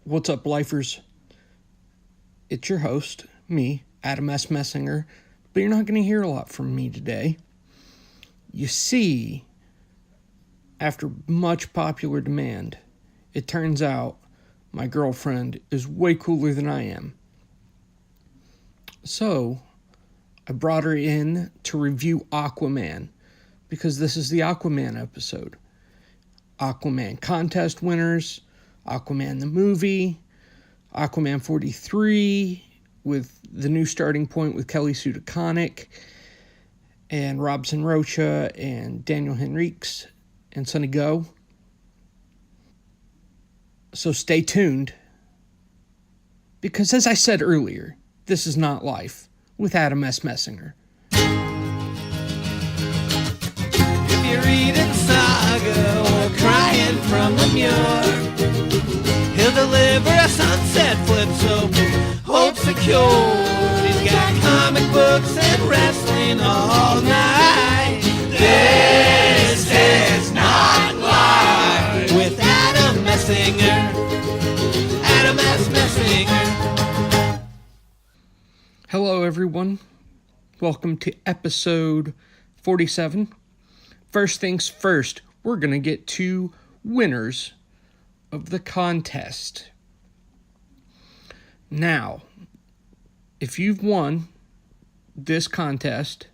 What's up, lifers? It's your host, me, Adam S. Messinger, but you're not going to hear a lot from me today. You see, after much popular demand, it turns out my girlfriend is way cooler than I am. So, I brought her in to review Aquaman, because this is the Aquaman episode. Aquaman contest winners, Aquaman the movie, Aquaman 43 with the new starting point with Kelly Sue DeConnick and Robson Rocha and Daniel Henriques and Sunny Gho. So stay tuned, because as I said earlier, this is not life with Adam S. Messinger. If you're reading Saga or crying from the Muir, he'll deliver a sunset flip so hold secured. He's got comic books and wrestling all night. This is not life with Adam Messinger. Adam S. Messinger. Hello, everyone. Welcome to episode 47. First things first, we're going to get to winners of the contest. Now, if you've won this contest,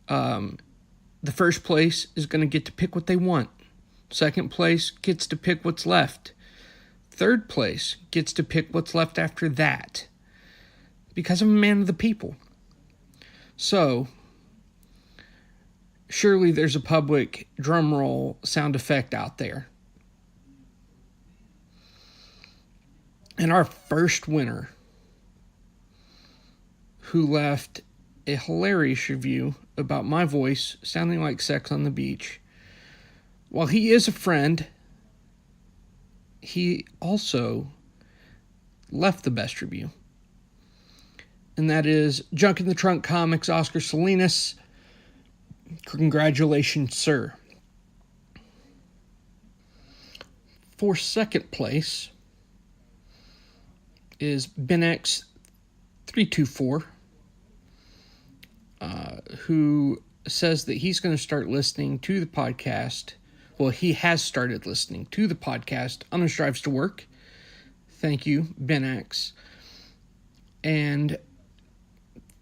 the first place is going to get to pick what they want. Second place gets to pick what's left. Third place gets to pick what's left after that, because I'm a man of the people. So, surely there's a public drum roll sound effect out there. And our first winner, who left a hilarious review about my voice sounding like sex on the beach, while he is a friend, he also left the best review. And that is Junk in the Trunk Comics, Oscar Salinas. Congratulations, sir. For second place is BenX324, who says that he's going to start listening to the podcast. Well, he has started listening to the podcast on his drives to work. Thank you, BenX. And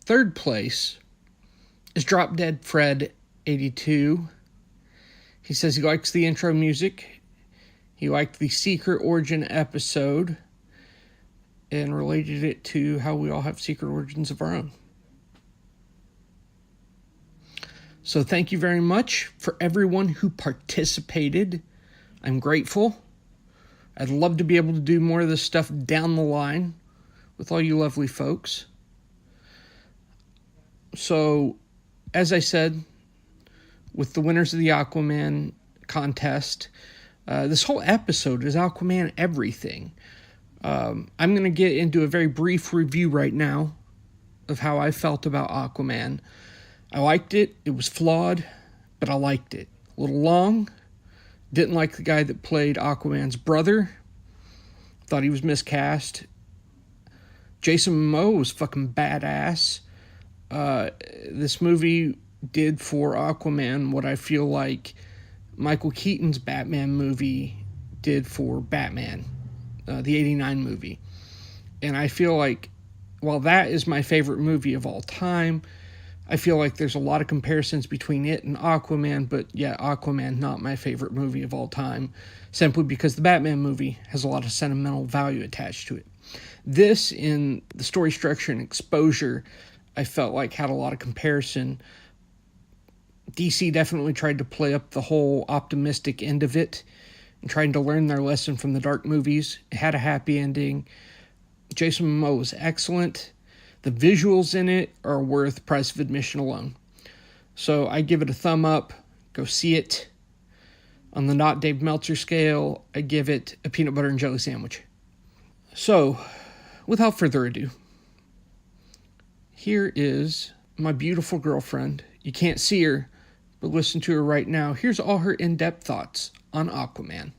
third place is Drop Dead Fred 82. He says he likes the intro music. He liked the Secret Origin episode and related it to how we all have secret origins of our own. So thank you very much for everyone who participated. I'm grateful. I'd love to be able to do more of this stuff down the line with all you lovely folks. So, as I said, with the winners of the Aquaman contest, this whole episode is Aquaman everything. I'm going to get into a very brief review right now of how I felt about Aquaman. I liked it. It was flawed, but I liked it. A little long. Didn't like the guy that played Aquaman's brother. Thought he was miscast. Jason Momoa was fucking badass. This movie did for Aquaman what I feel like Michael Keaton's Batman movie did for Batman, the 89 movie. And I feel like, while that is my favorite movie of all time, I feel like there's a lot of comparisons between it and Aquaman, but yeah, Aquaman not my favorite movie of all time, simply because the Batman movie has a lot of sentimental value attached to it. This, in the story structure and exposure, I felt like had a lot of comparison. DC definitely tried to play up the whole optimistic end of it and trying to learn their lesson from the dark movies. It had a happy ending. Jason Momoa was excellent. The visuals in it are worth price of admission alone. So I give it a thumb up. Go see it. On the not Dave Meltzer scale, I give it a peanut butter and jelly sandwich. So, without further ado, here is my beautiful girlfriend. You can't see her, but listen to her right now. Here's all her in-depth thoughts on Aquaman.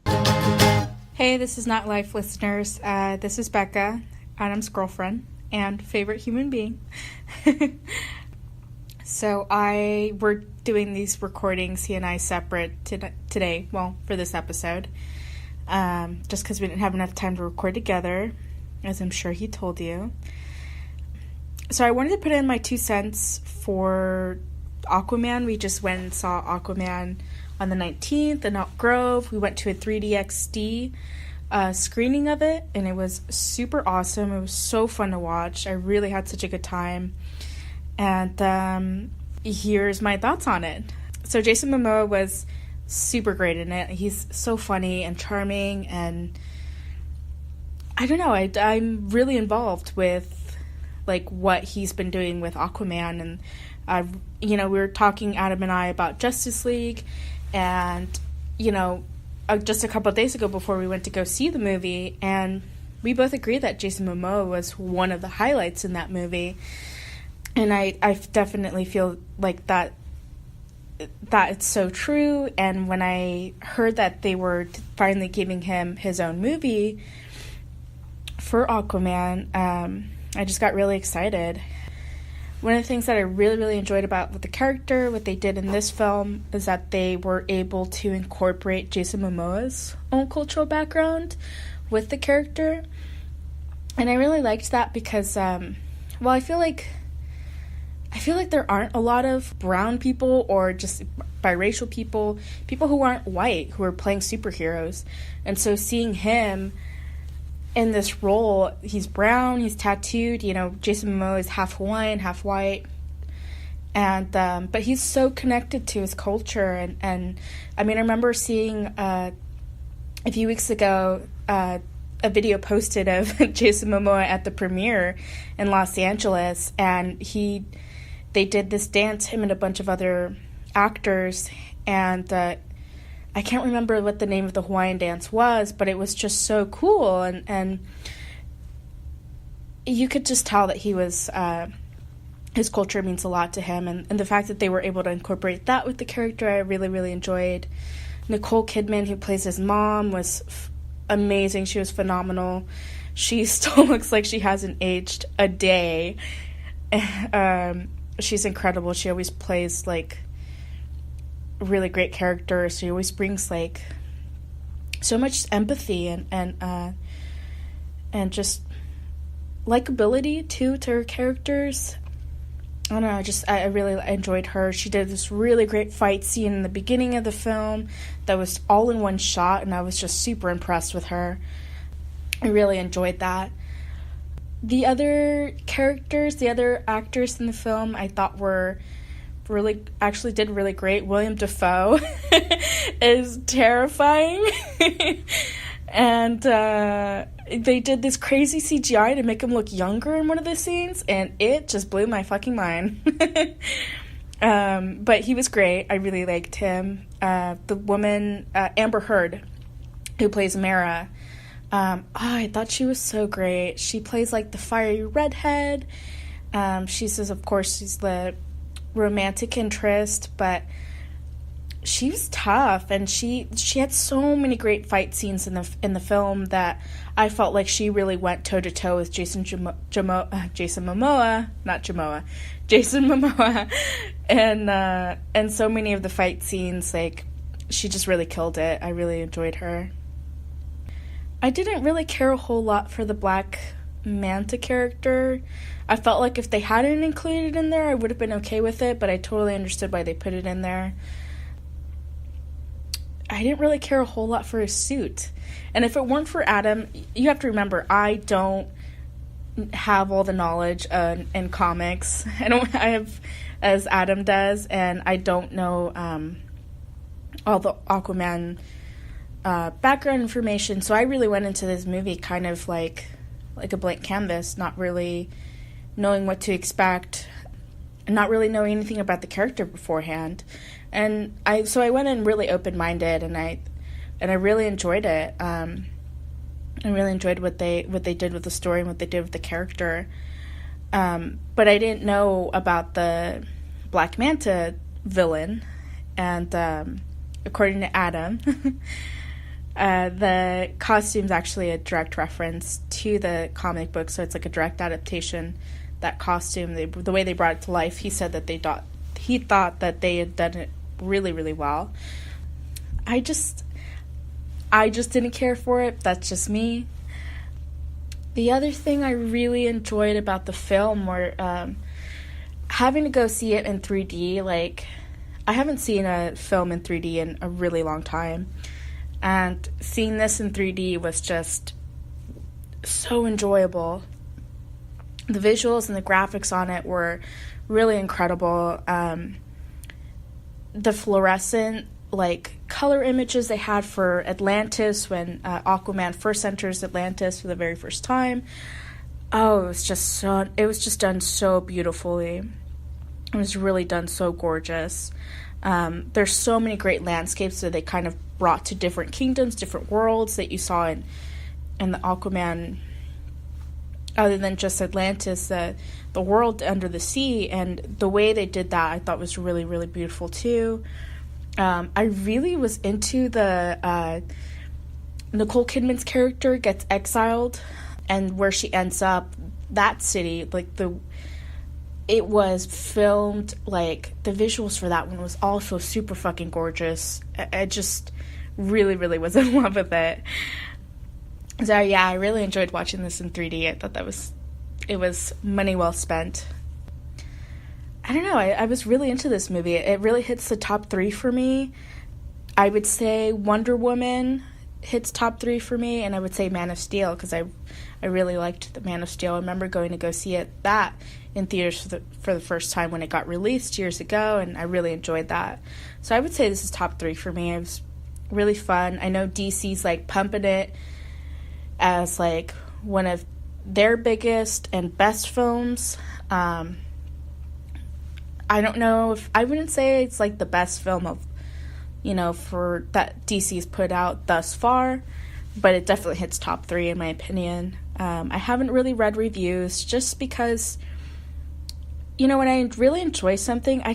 Hey, this is Not Life listeners. This is Becca, Adam's girlfriend and favorite human being. So we're doing these recordings, he and I, separate today, well, for this episode, just because we didn't have enough time to record together, as I'm sure he told you. So I wanted to put in my 2 cents for Aquaman. We just went and saw Aquaman on the 19th in Elk Grove. We went to a 3DXD screening of it, and it was super awesome. It was so fun to watch. I really had such a good time. And here's my thoughts on it. So Jason Momoa was super great in it. He's so funny and charming, and I don't know, I'm really involved with like what he's been doing with Aquaman. And we were talking, Adam and I, about Justice League, and just a couple of days ago before we went to go see the movie, and we both agreed that Jason Momoa was one of the highlights in that movie. And I definitely feel like that it's so true. And when I heard that they were finally giving him his own movie for Aquaman, I just got really excited. One of the things that I really, really enjoyed about the character, what they did in this film, is that they were able to incorporate Jason Momoa's own cultural background with the character. And I really liked that because, I feel like there aren't a lot of brown people or just biracial people who aren't white, who are playing superheroes. And so seeing him in this role, he's brown, he's tattooed, Jason Momoa is half Hawaiian, half white. And, but he's so connected to his culture. And I remember seeing, a few weeks ago, a video posted of Jason Momoa at the premiere in Los Angeles, and they did this dance, him and a bunch of other actors, and I can't remember what the name of the Hawaiian dance was, but it was just so cool, and you could just tell that he was, his culture means a lot to him, and the fact that they were able to incorporate that with the character, I really, really enjoyed. Nicole Kidman, who plays his mom, was amazing. She was phenomenal. She still looks like she hasn't aged a day. She's incredible. She always plays like really great characters. She always brings like so much empathy and just likability to her characters. I don't know, I really enjoyed her. She did this really great fight scene in the beginning of the film that was all in one shot, and I was just super impressed with her. I really enjoyed that. The other characters, the other actors in the film, I thought did really great. William Dafoe is terrifying. And they did this crazy CGI to make him look younger in one of the scenes, and it just blew my fucking mind. But he was great. I really liked him. The woman, Amber Heard, who plays Mara, I thought she was so great. She plays like the fiery redhead. She's the romantic interest, but she was tough, and she had so many great fight scenes in the film that I felt like she really went toe to toe with Jason Momoa, and so many of the fight scenes, like, she just really killed it. I really enjoyed her. I didn't really care a whole lot for the Black Manta character. I felt like if they hadn't included it in there, I would have been okay with it, but I totally understood why they put it in there. I didn't really care a whole lot for his suit. And if it weren't for Adam, you have to remember, I don't have all the knowledge in comics. I have, as Adam does, and I don't know all the Aquaman background information. So I really went into this movie kind of like a blank canvas, not really knowing what to expect, not really knowing anything about the character beforehand. And I went in really open-minded, and I really enjoyed it. I really enjoyed what they did with the story and what they did with the character. But I didn't know about the Black Manta villain, and according to Adam, The costume's actually a direct reference to the comic book, so it's like a direct adaptation. That costume, the way they brought it to life, he said that he thought that they had done it really, really well. I just didn't care for it. That's just me. The other thing I really enjoyed about the film were having to go see it in 3D. Like, I haven't seen a film in 3D in a really long time. And seeing this in 3D was just so enjoyable. The visuals and the graphics on it were really incredible. The fluorescent, like, color images they had for Atlantis when Aquaman first enters Atlantis for the very first time. Oh, it was just done so beautifully. It was really done so gorgeous. There's so many great landscapes that they kind of brought to different kingdoms, different worlds that you saw in the Aquaman. Other than just Atlantis, the world under the sea, and the way they did that I thought was really, really beautiful too. I really was into the Nicole Kidman's character gets exiled, and where she ends up, that city, like it was filmed, like the visuals for that one was also super fucking gorgeous. I just really, really was in love with it. So yeah, I really enjoyed watching this in 3D. I thought it was money well spent. I don't know, I was really into this movie. It really hits the top 3 for me. I would say Wonder Woman hits top 3 for me, and I would say Man of Steel, because I really liked the Man of Steel. I remember going to go see that in theaters for the first time when it got released years ago, and I really enjoyed that. So I would say this is top 3 for me. It was really fun. I know DC's like pumping it as like one of their biggest and best films. I don't know if I wouldn't say it's like the best film of, for that DC's put out thus far, but it definitely hits top 3 in my opinion. I haven't really read reviews just because, when I really enjoy something, I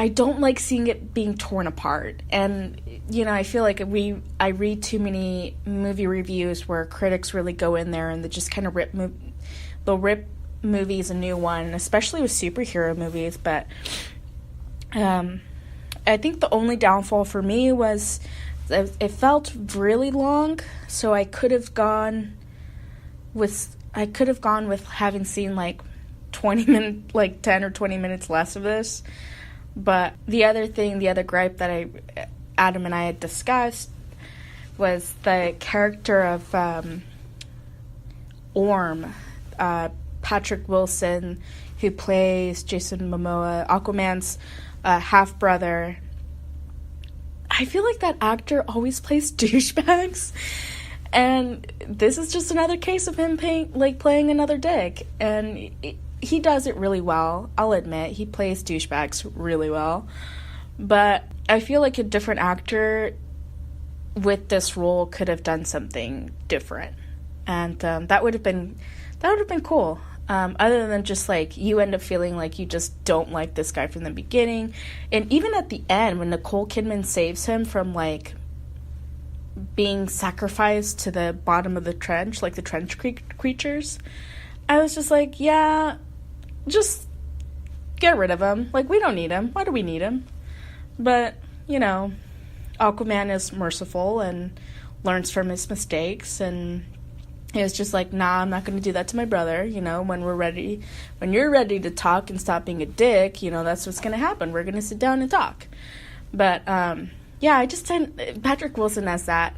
don't like seeing it being torn apart. And, I feel like I read too many movie reviews where critics really go in there and they just kind of they'll rip movies a new one, especially with superhero movies. But I think the only downfall for me was it felt really long, so I could have gone with having seen like 10 or 20 minutes less of this. But the other gripe that Adam and I had discussed was the character of Orm, Patrick Wilson, who plays Jason Momoa, Aquaman's half-brother. I feel like that actor always plays douchebags, and this is just another case of him playing another dick, and he does it really well. I'll admit, he plays douchebags really well, but I feel like a different actor with this role could have done something different, and that would have been cool. Other than just like you end up feeling like you just don't like this guy from the beginning, and even at the end when Nicole Kidman saves him from like being sacrificed to the bottom of the trench, like the trench creatures, I was just like, yeah, just get rid of him. Like, we don't need him. Why do we need him? But Aquaman is merciful and learns from his mistakes, and he was just like, nah, I'm not going to do that to my brother. When you're ready to talk and stop being a dick, that's what's going to happen. We're going to sit down and talk. But, yeah, I just didn't, Patrick Wilson as that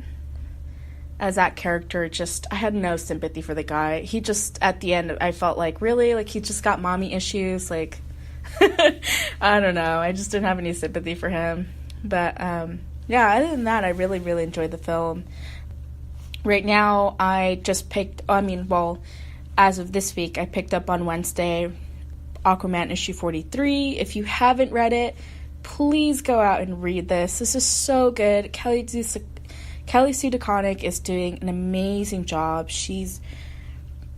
character, I had no sympathy for the guy. He just, at the end, I felt like, really? Like, he just got mommy issues? Like, I don't know. I just didn't have any sympathy for him. But, yeah, other than that, I really, really enjoyed the film. Right now, as of this week, I picked up on Wednesday Aquaman issue 43. If you haven't read it, please go out and read this. This is so good. Kelly Sue DeConnick is doing an amazing job. She's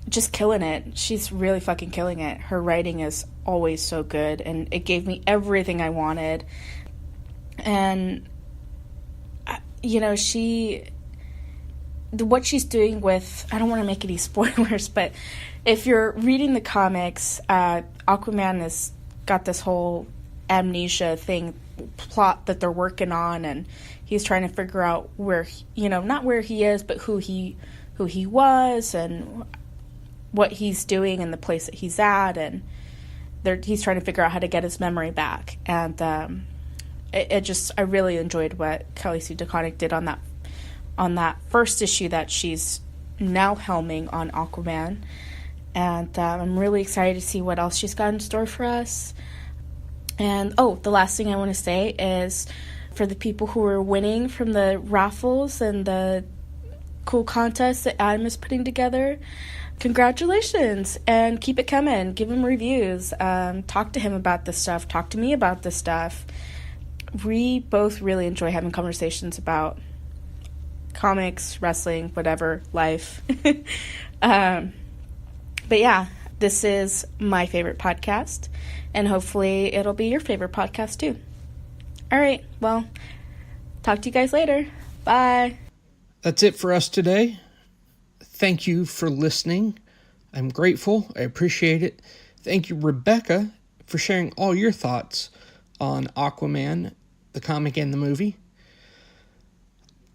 just killing it. She's really fucking killing it. Her writing is always so good, and it gave me everything I wanted. And, you know, what she's doing with, I don't want to make any spoilers, but if you're reading the comics, Aquaman has got this whole amnesia plot that they're working on, and he's trying to figure out where, not where he is, but who he was and what he's doing and the place that he's at, and he's trying to figure out how to get his memory back. And I really enjoyed what Kelly Sue DeConnick did on that first issue that she's now helming on Aquaman. And I'm really excited to see what else she's got in store for us. And, the last thing I want to say is for the people who are winning from the raffles and the cool contests that Adam is putting together, congratulations, and keep it coming. Give him reviews. Talk to him about this stuff. Talk to me about this stuff. We both really enjoy having conversations about comics, wrestling, whatever, life. But yeah, this is my favorite podcast, and hopefully it'll be your favorite podcast too. All right, well, talk to you guys later. Bye. That's it for us today. Thank you for listening. I'm grateful. I appreciate it. Thank you, Rebecca, for sharing all your thoughts on Aquaman, the comic and the movie.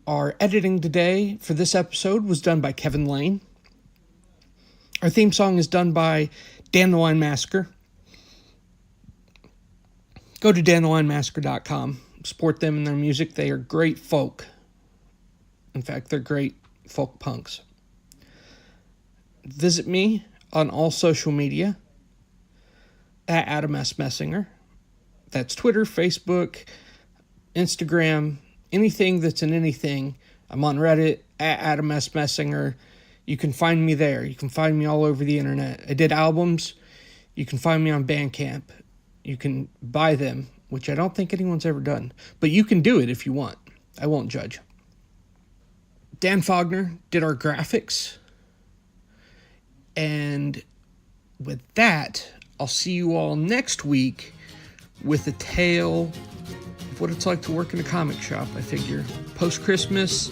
Our editing today for this episode was done by Kevin Lane. Our theme song is done by Dan the Wine Massacre. Go to danthewinemassacre.com. Support them and their music. They are great folk. In fact, they're great folk punks. Visit me on all social media at Adam S. Messinger. That's Twitter, Facebook, Instagram, anything that's in anything. I'm on Reddit at Adam S. Messinger. You can find me there. You can find me all over the internet. I did albums. You can find me on Bandcamp. You can buy them, which I don't think anyone's ever done. But you can do it if you want. I won't judge. Dan Faughdner did our graphics. And with that, I'll see you all next week with a tale of what it's like to work in a comic shop, I figure. Post-Christmas,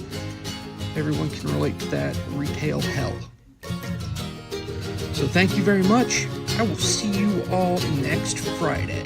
everyone can relate to that retail hell. So thank you very much. I will see you all next Friday.